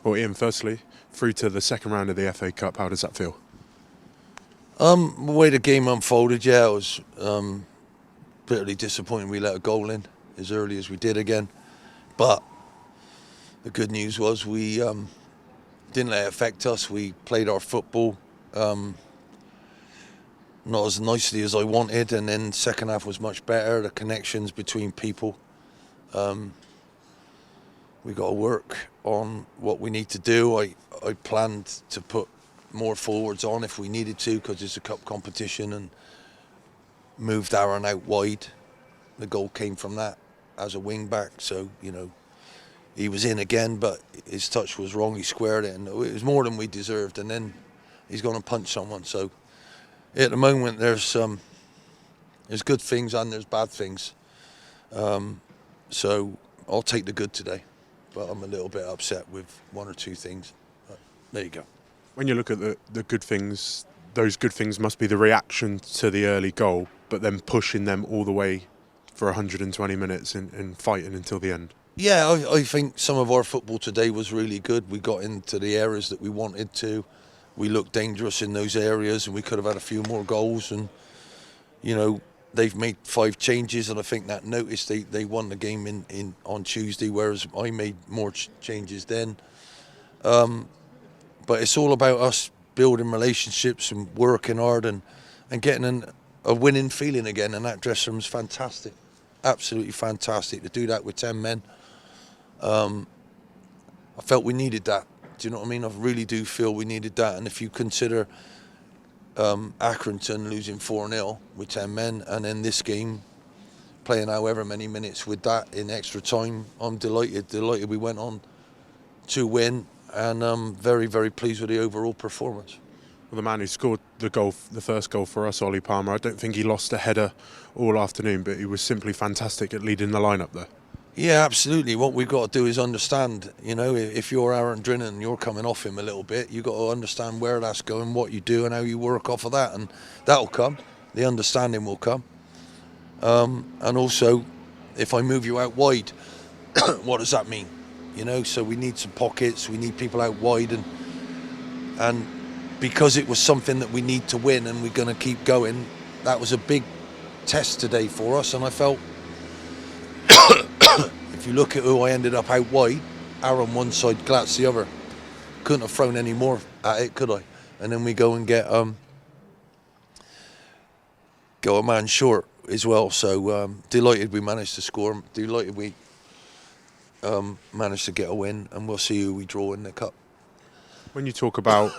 Well, Ian, firstly, through to the second round of the FA Cup, how does that feel? The way the game unfolded, yeah, it was bitterly disappointing we let a goal in as early as we did again. But the good news was we didn't let it affect us. We played our football not as nicely as I wanted, and then second half was much better. The connections between people. We got to work on what we need to do. I planned to put more forwards on if we needed to because it's a cup competition, and moved Aaron out wide. The goal came from that as a wing back, so he was in again, but his touch was wrong. He squared it, and it was more than we deserved. And then he's going to punch someone. So at the moment, there's good things and there's bad things. So I'll take the good today, but I'm a little bit upset with one or two things. But there you go. When you look at the good things, those good things must be the reaction to the early goal, but then pushing them all the way for 120 minutes and fighting until the end. Yeah, I think some of our football today was really good. We got into the areas that we wanted to. We looked dangerous in those areas, and we could have had a few more goals. And they've made 5 changes, and I think that notice they won the game in on Tuesday, whereas I made more changes then. But it's all about us building relationships and working hard and getting a winning feeling again. And that dressing room's fantastic, absolutely fantastic. To do that with 10 men, I felt we needed that. Do you know what I mean? I really do feel we needed that. And if you consider Accrington losing 4-0 with 10 men, and then this game playing however many minutes with that in extra time, I'm delighted we went on to win, and I'm very, very pleased with the overall performance. Well, the man who scored the first goal for us, Ollie Palmer, I don't think he lost a header all afternoon, but he was simply fantastic at leading the lineup there. Yeah, absolutely. What we've got to do is understand, if you're Aaron Drinnan and you're coming off him a little bit, you've got to understand where that's going, what you do, and how you work off of that. And that'll come. The understanding will come. And also, if I move you out wide, what does that mean? So we need some pockets, we need people out wide. And because it was something that we need to win and we're going to keep going, that was a big test today for us. And I felt, if you look at who I ended up out wide, Aaron one side, Glatz the other. Couldn't have thrown any more at it, could I? And then we go and get go a man short as well. So delighted we managed to score. Delighted we managed to get a win, and we'll see who we draw in the cup. When you talk about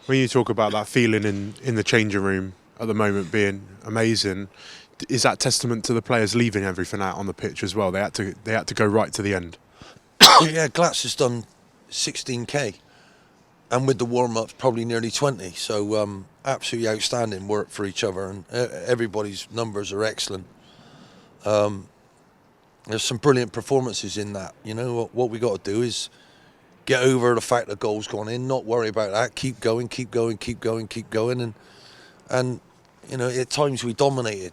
that feeling in the changing room at the moment being amazing, is that testament to the players leaving everything out on the pitch as well? They had to go right to the end. Yeah, Glatz has done 16k, and with the warm-ups probably nearly 20. So absolutely outstanding work for each other, and everybody's numbers are excellent. There's some brilliant performances in that. What we got to do is get over the fact that goals gone in, not worry about that, keep going, and at times we dominated.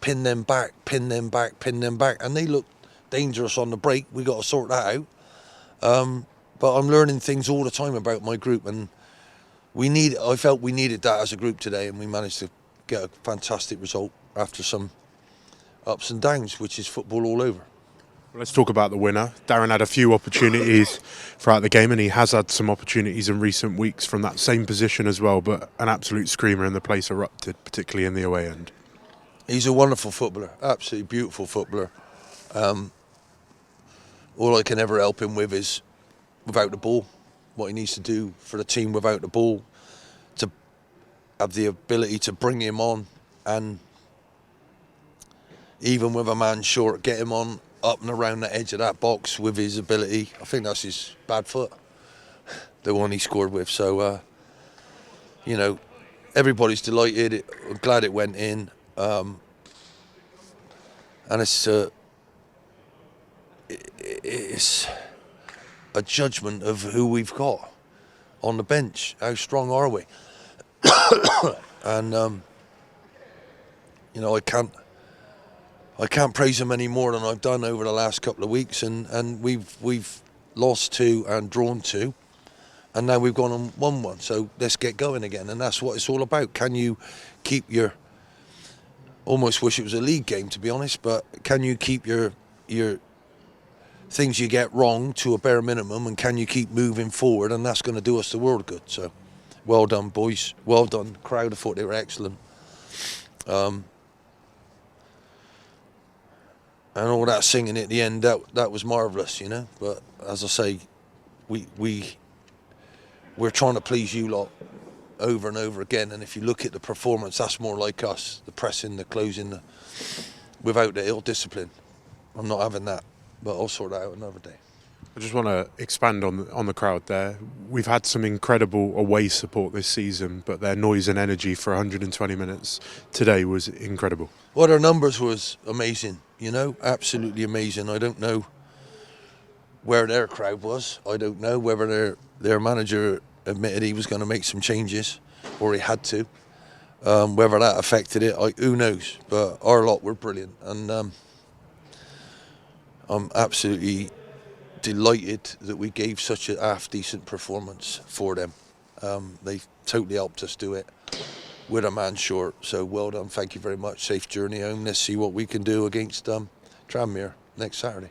Pin them back, and they look dangerous on the break. We got to sort that out. But I'm learning things all the time about my group, and I felt we needed that as a group today, and we managed to get a fantastic result after some ups and downs, which is football all over. Let's talk about the winner. Darren had a few opportunities throughout the game, and he has had some opportunities in recent weeks from that same position as well, but an absolute screamer, and the place erupted, particularly in the away end. He's a wonderful footballer, absolutely beautiful footballer. All I can ever help him with is without the ball, what he needs to do for the team without the ball, to have the ability to bring him on, and even with a man short, get him on up and around the edge of that box with his ability. I think that's his bad foot, the one he scored with. So, everybody's delighted. I'm glad it went in. And it's a judgment of who we've got on the bench. How strong are we? And I can't praise him any more than I've done over the last couple of weeks. And we've lost 2 and drawn 2, and now we've gone and won 1. So let's get going again, and that's what it's all about. Can you keep your, almost wish it was a league game to be honest, but can you keep your things you get wrong to a bare minimum, and can you keep moving forward? And that's going to do us the world good. So well done, boys, well done. Crowd, I thought they were excellent, and all that singing at the end, that was marvellous, you know. But as I say, we're trying to please you lot over and over again, and if you look at the performance, that's more like us, the pressing, the closing, without the ill discipline. I'm not having that, but I'll sort that out another day. I just want to expand on the crowd there. We've had some incredible away support this season, but their noise and energy for 120 minutes today was incredible. Well, their numbers was amazing, you know, absolutely amazing. I don't know where their crowd was. I don't know whether their manager admitted he was going to make some changes, or he had to. Whether that affected it, who knows? But our lot were brilliant, and I'm absolutely delighted that we gave such a half-decent performance for them. They totally helped us do it with a man short. So well done, thank you very much. Safe journey home. Let's see what we can do against Tranmere next Saturday.